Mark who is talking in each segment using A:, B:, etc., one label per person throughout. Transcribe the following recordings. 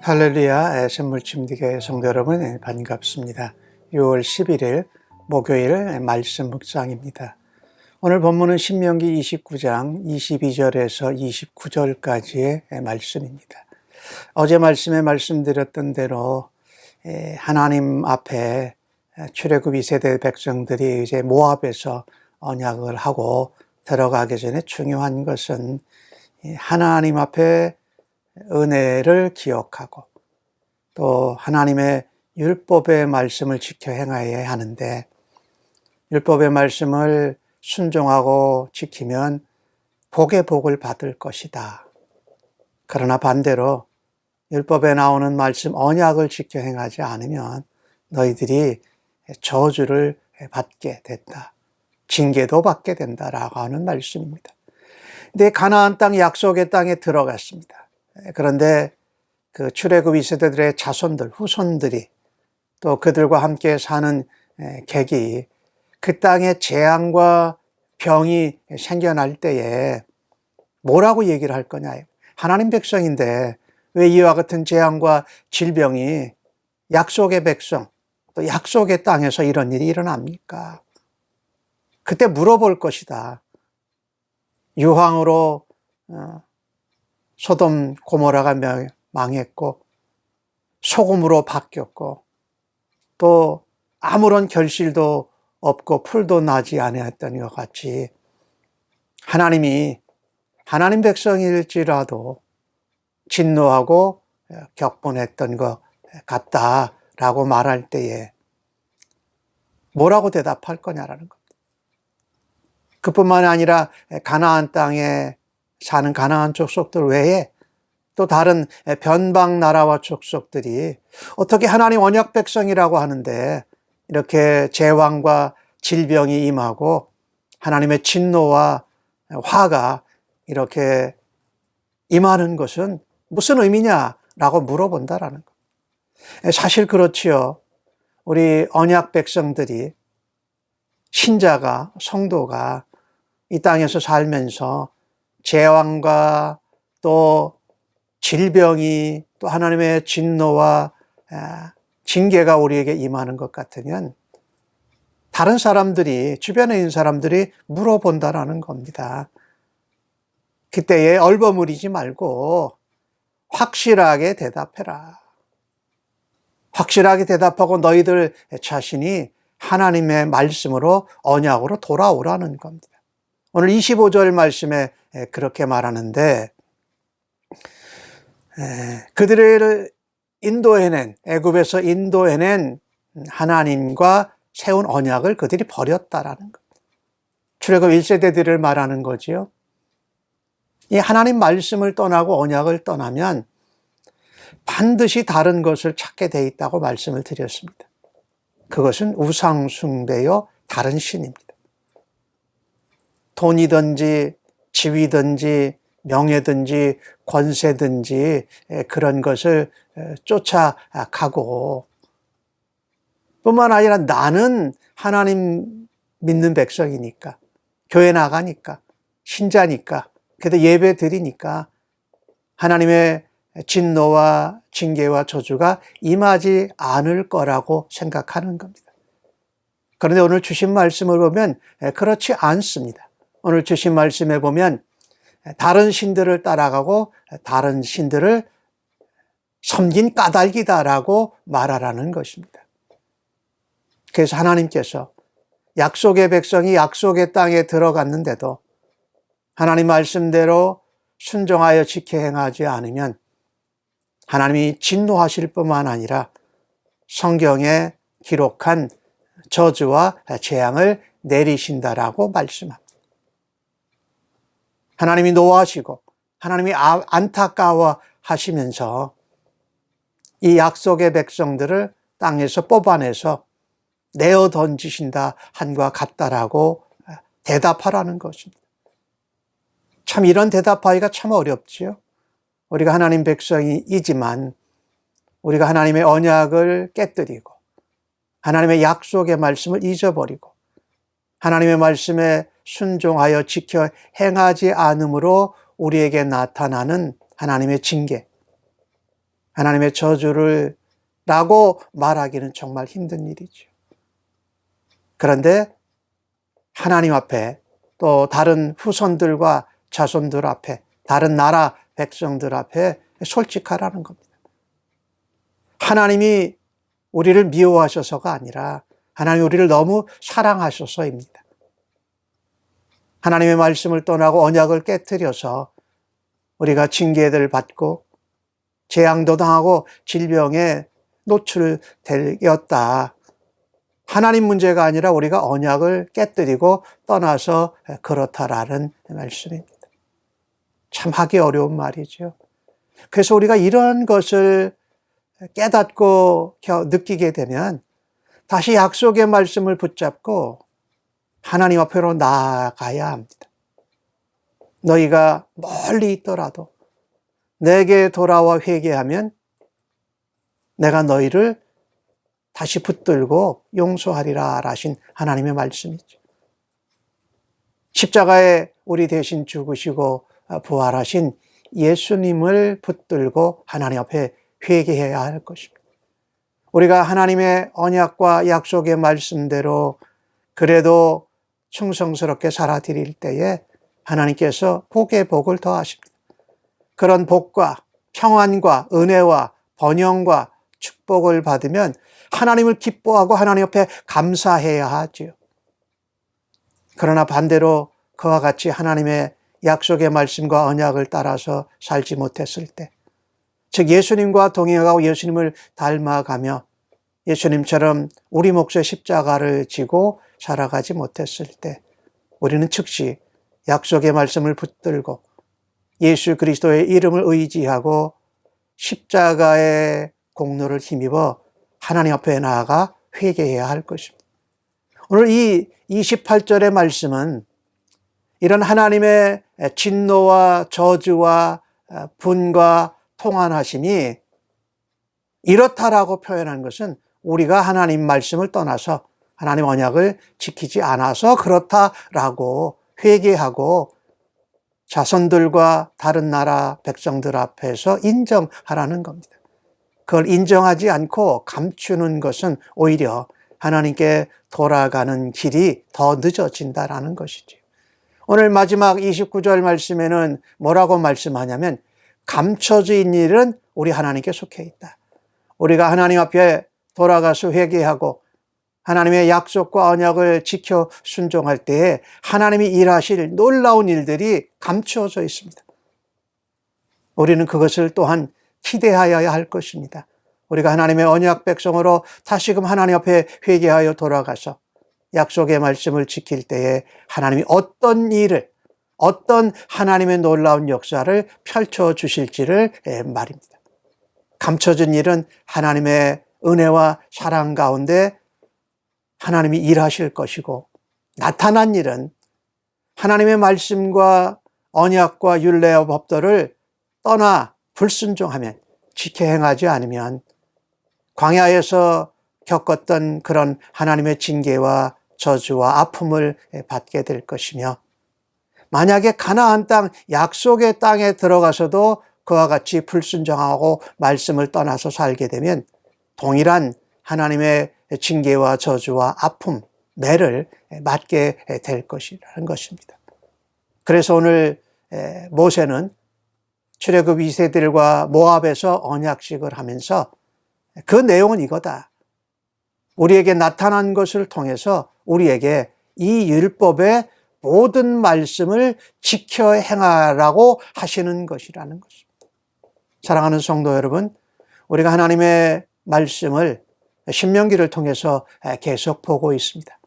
A: 할렐루야, 선물침대교회 성도 여러분 반갑습니다. 6월 11일 목요일 말씀 묵상입니다. 오늘 본문은 신명기 29장 22절에서 29절까지의 말씀입니다. 어제 말씀에 말씀드렸던 대로 하나님 앞에 출애굽 2세대 백성들이 이제 모압에서 언약을 하고 들어가기 전에 중요한 것은 하나님 앞에 은혜를 기억하고 또 하나님의 율법의 말씀을 지켜 행하여야 하는데, 율법의 말씀을 순종하고 지키면 복의 복을 받을 것이다. 그러나 반대로 율법에 나오는 말씀 언약을 지켜 행하지 않으면 너희들이 저주를 받게 된다, 징계도 받게 된다라고 하는 말씀입니다. 근데 가나안 땅, 약속의 땅에 들어갔습니다. 그런데 그 출애굽 2세대들의 자손들, 후손들이 또 그들과 함께 사는 객이 그 땅에 재앙과 병이 생겨날 때에 뭐라고 얘기를 할 거냐. 하나님 백성인데 왜 이와 같은 재앙과 질병이 약속의 백성, 또 약속의 땅에서 이런 일이 일어납니까? 그때 물어볼 것이다. 유황으로 소돔 고모라가 망했고 소금으로 바뀌었고 또 아무런 결실도 없고 풀도 나지 아니했던 것 같이 하나님이 하나님 백성일지라도 진노하고 격분했던 것 같다라고 말할 때에 뭐라고 대답할 거냐라는 겁니다. 그뿐만 아니라 가나안 땅에 사는 가나안 족속들 외에 또 다른 변방 나라와 족속들이 어떻게 하나님 언약 백성이라고 하는데 이렇게 재앙과 질병이 임하고 하나님의 진노와 화가 이렇게 임하는 것은 무슨 의미냐라고 물어본다라는 것. 사실 그렇지요. 우리 언약 백성들이, 신자가, 성도가 이 땅에서 살면서 재앙과 또 질병이 또 하나님의 진노와 징계가 우리에게 임하는 것 같으면 다른 사람들이, 주변에 있는 사람들이 물어본다라는 겁니다. 그때에 얼버무리지 말고 확실하게 대답해라. 확실하게 대답하고 너희들 자신이 하나님의 말씀으로 언약으로 돌아오라는 겁니다. 오늘 25절 말씀에 그렇게 말하는데, 그들을 인도해낸, 애굽에서 인도해낸 하나님과 세운 언약을 그들이 버렸다라는 겁니다. 출애굽 1세대들을 말하는 거지요. 이 하나님 말씀을 떠나고 언약을 떠나면 반드시 다른 것을 찾게 돼 있다고 말씀을 드렸습니다. 그것은 우상 숭배요 다른 신입니다. 돈이든지 지위든지 명예든지 권세든지 그런 것을 쫓아가고, 뿐만 아니라 나는 하나님 믿는 백성이니까, 교회 나가니까, 신자니까, 그래도 예배 드리니까 하나님의 진노와 징계와 저주가 임하지 않을 거라고 생각하는 겁니다. 그런데 오늘 주신 말씀을 보면 그렇지 않습니다. 오늘 주신 말씀에 보면 다른 신들을 따라가고 다른 신들을 섬긴 까닭이다라고 말하라는 것입니다. 그래서 하나님께서 약속의 백성이 약속의 땅에 들어갔는데도 하나님 말씀대로 순종하여 지켜 행하지 않으면 하나님이 진노하실 뿐만 아니라 성경에 기록한 저주와 재앙을 내리신다라고 말씀합니다. 하나님이 노하시고 하나님이 안타까워 하시면서 이 약속의 백성들을 땅에서 뽑아내서 내어 던지신다 한과 같다라고 대답하라는 것입니다. 참 이런 대답하기가 참 어렵지요. 우리가 하나님 백성이지만 우리가 하나님의 언약을 깨뜨리고 하나님의 약속의 말씀을 잊어버리고 하나님의 말씀에 순종하여 지켜 행하지 않음으로 우리에게 나타나는 하나님의 징계, 하나님의 저주를 라고 말하기는 정말 힘든 일이죠. 그런데 하나님 앞에 또 다른 후손들과 자손들 앞에 다른 나라 백성들 앞에 솔직하라는 겁니다. 하나님이 우리를 미워하셔서가 아니라 하나님이 우리를 너무 사랑하셔서입니다. 하나님의 말씀을 떠나고 언약을 깨뜨려서 우리가 징계를 받고 재앙도 당하고 질병에 노출되었다. 하나님 문제가 아니라 우리가 언약을 깨뜨리고 떠나서 그렇다라는 말씀입니다. 참 하기 어려운 말이죠. 그래서 우리가 이런 것을 깨닫고 느끼게 되면 다시 약속의 말씀을 붙잡고 하나님 앞으로 나아가야 합니다. 너희가 멀리 있더라도 내게 돌아와 회개하면 내가 너희를 다시 붙들고 용서하리라 하신 하나님의 말씀이죠. 십자가에 우리 대신 죽으시고 부활하신 예수님을 붙들고 하나님 앞에 회개해야 할 것입니다. 우리가 하나님의 언약과 약속의 말씀대로 그래도 충성스럽게 살아드릴 때에 하나님께서 복의 복을 더하십니다. 그런 복과 평안과 은혜와 번영과 축복을 받으면 하나님을 기뻐하고 하나님 옆에 감사해야 하지요. 그러나 반대로 그와 같이 하나님의 약속의 말씀과 언약을 따라서 살지 못했을 때, 즉 예수님과 동행하고 예수님을 닮아가며 예수님처럼 우리 몫의 십자가를 지고 살아가지 못했을 때 우리는 즉시 약속의 말씀을 붙들고 예수 그리스도의 이름을 의지하고 십자가의 공로를 힘입어 하나님 앞에 나아가 회개해야 할 것입니다. 오늘 이 28절의 말씀은 이런 하나님의 진노와 저주와 분과 통한하심이 이렇다라고 표현한 것은 우리가 하나님 말씀을 떠나서 하나님 언약을 지키지 않아서 그렇다라고 회개하고 자손들과 다른 나라 백성들 앞에서 인정하라는 겁니다. 그걸 인정하지 않고 감추는 것은 오히려 하나님께 돌아가는 길이 더 늦어진다라는 것이죠. 오늘 마지막 29절 말씀에는 뭐라고 말씀하냐면 감춰진 일은 우리 하나님께 속해 있다. 우리가 하나님 앞에 돌아가서 회개하고 하나님의 약속과 언약을 지켜 순종할 때에 하나님이 일하실 놀라운 일들이 감추어져 있습니다. 우리는 그것을 또한 기대하여야 할 것입니다. 우리가 하나님의 언약 백성으로 다시금 하나님 앞에 회개하여 돌아가서 약속의 말씀을 지킬 때에 하나님이 어떤 일을, 어떤 하나님의 놀라운 역사를 펼쳐 주실지를 말입니다. 감춰진 일은 하나님의 은혜와 사랑 가운데 하나님이 일하실 것이고, 나타난 일은 하나님의 말씀과 언약과 율례와 법도를 떠나 불순종하면, 지켜 행하지 않으면 광야에서 겪었던 그런 하나님의 징계와 저주와 아픔을 받게 될 것이며, 만약에 가나안 땅, 약속의 땅에 들어가서도 그와 같이 불순종하고 말씀을 떠나서 살게 되면 동일한 하나님의 징계와 저주와 아픔, 매를 맞게 될 것이라는 것입니다. 그래서 오늘 모세는 출애굽 2세들과 모압에서 언약식을 하면서 그 내용은 이거다. 우리에게 나타난 것을 통해서 우리에게 이 율법의 모든 말씀을 지켜 행하라고 하시는 것이라는 것입니다. 사랑하는 성도 여러분, 우리가 하나님의 말씀을 신명기를 통해서 계속 보고 있습니다.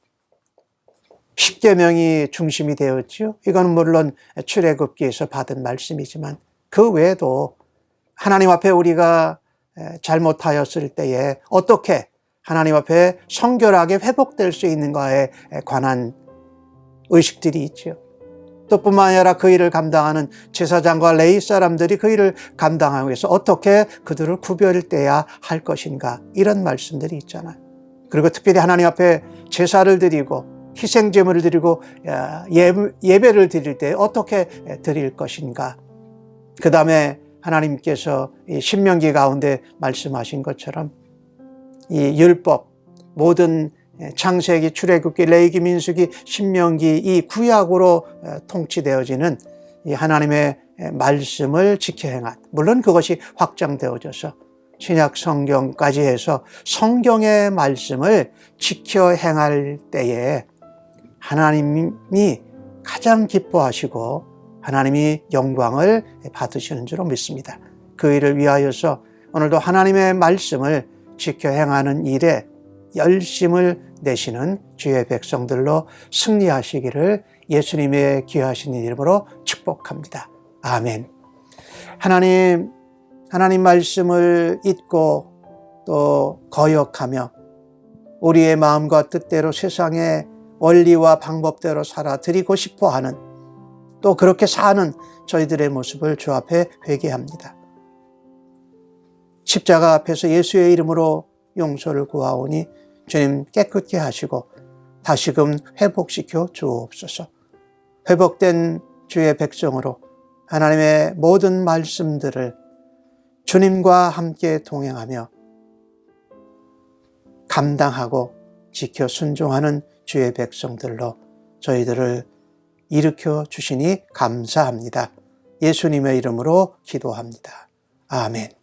A: 십계명이 중심이 되었죠. 이건 물론 출애굽기에서 받은 말씀이지만 그 외에도 하나님 앞에 우리가 잘못하였을 때에 어떻게 하나님 앞에 성결하게 회복될 수 있는가에 관한 의식들이 있죠. 또 뿐만 아니라 그 일을 감당하는 제사장과 레위 사람들이 그 일을 감당하기 위해서 어떻게 그들을 구별돼야 할 것인가, 이런 말씀들이 있잖아요. 그리고 특별히 하나님 앞에 제사를 드리고 희생제물을 드리고 예배를 드릴 때 어떻게 드릴 것인가, 그 다음에 하나님께서 이 신명기 가운데 말씀하신 것처럼 이 율법, 모든 창세기, 출애굽기, 레위기, 민수기, 신명기 이 구약으로 통치되어지는 이 하나님의 말씀을 지켜 행한, 물론 그것이 확장되어져서 신약 성경까지 해서 성경의 말씀을 지켜 행할 때에 하나님이 가장 기뻐하시고 하나님이 영광을 받으시는 줄로 믿습니다. 그 일을 위하여서 오늘도 하나님의 말씀을 지켜 행하는 일에 열심을 내시는 주의 백성들로 승리하시기를 예수님의 귀하신 이름으로 축복합니다. 아멘. 하나님 말씀을 잊고 또 거역하며 우리의 마음과 뜻대로 세상의 원리와 방법대로 살아드리고 싶어하는, 또 그렇게 사는 저희들의 모습을 주 앞에 회개합니다. 십자가 앞에서 예수의 이름으로 용서를 구하오니 주님 깨끗게 하시고 다시금 회복시켜 주옵소서. 회복된 주의 백성으로 하나님의 모든 말씀들을 주님과 함께 동행하며 감당하고 지켜 순종하는 주의 백성들로 저희들을 일으켜 주시니 감사합니다. 예수님의 이름으로 기도합니다. 아멘.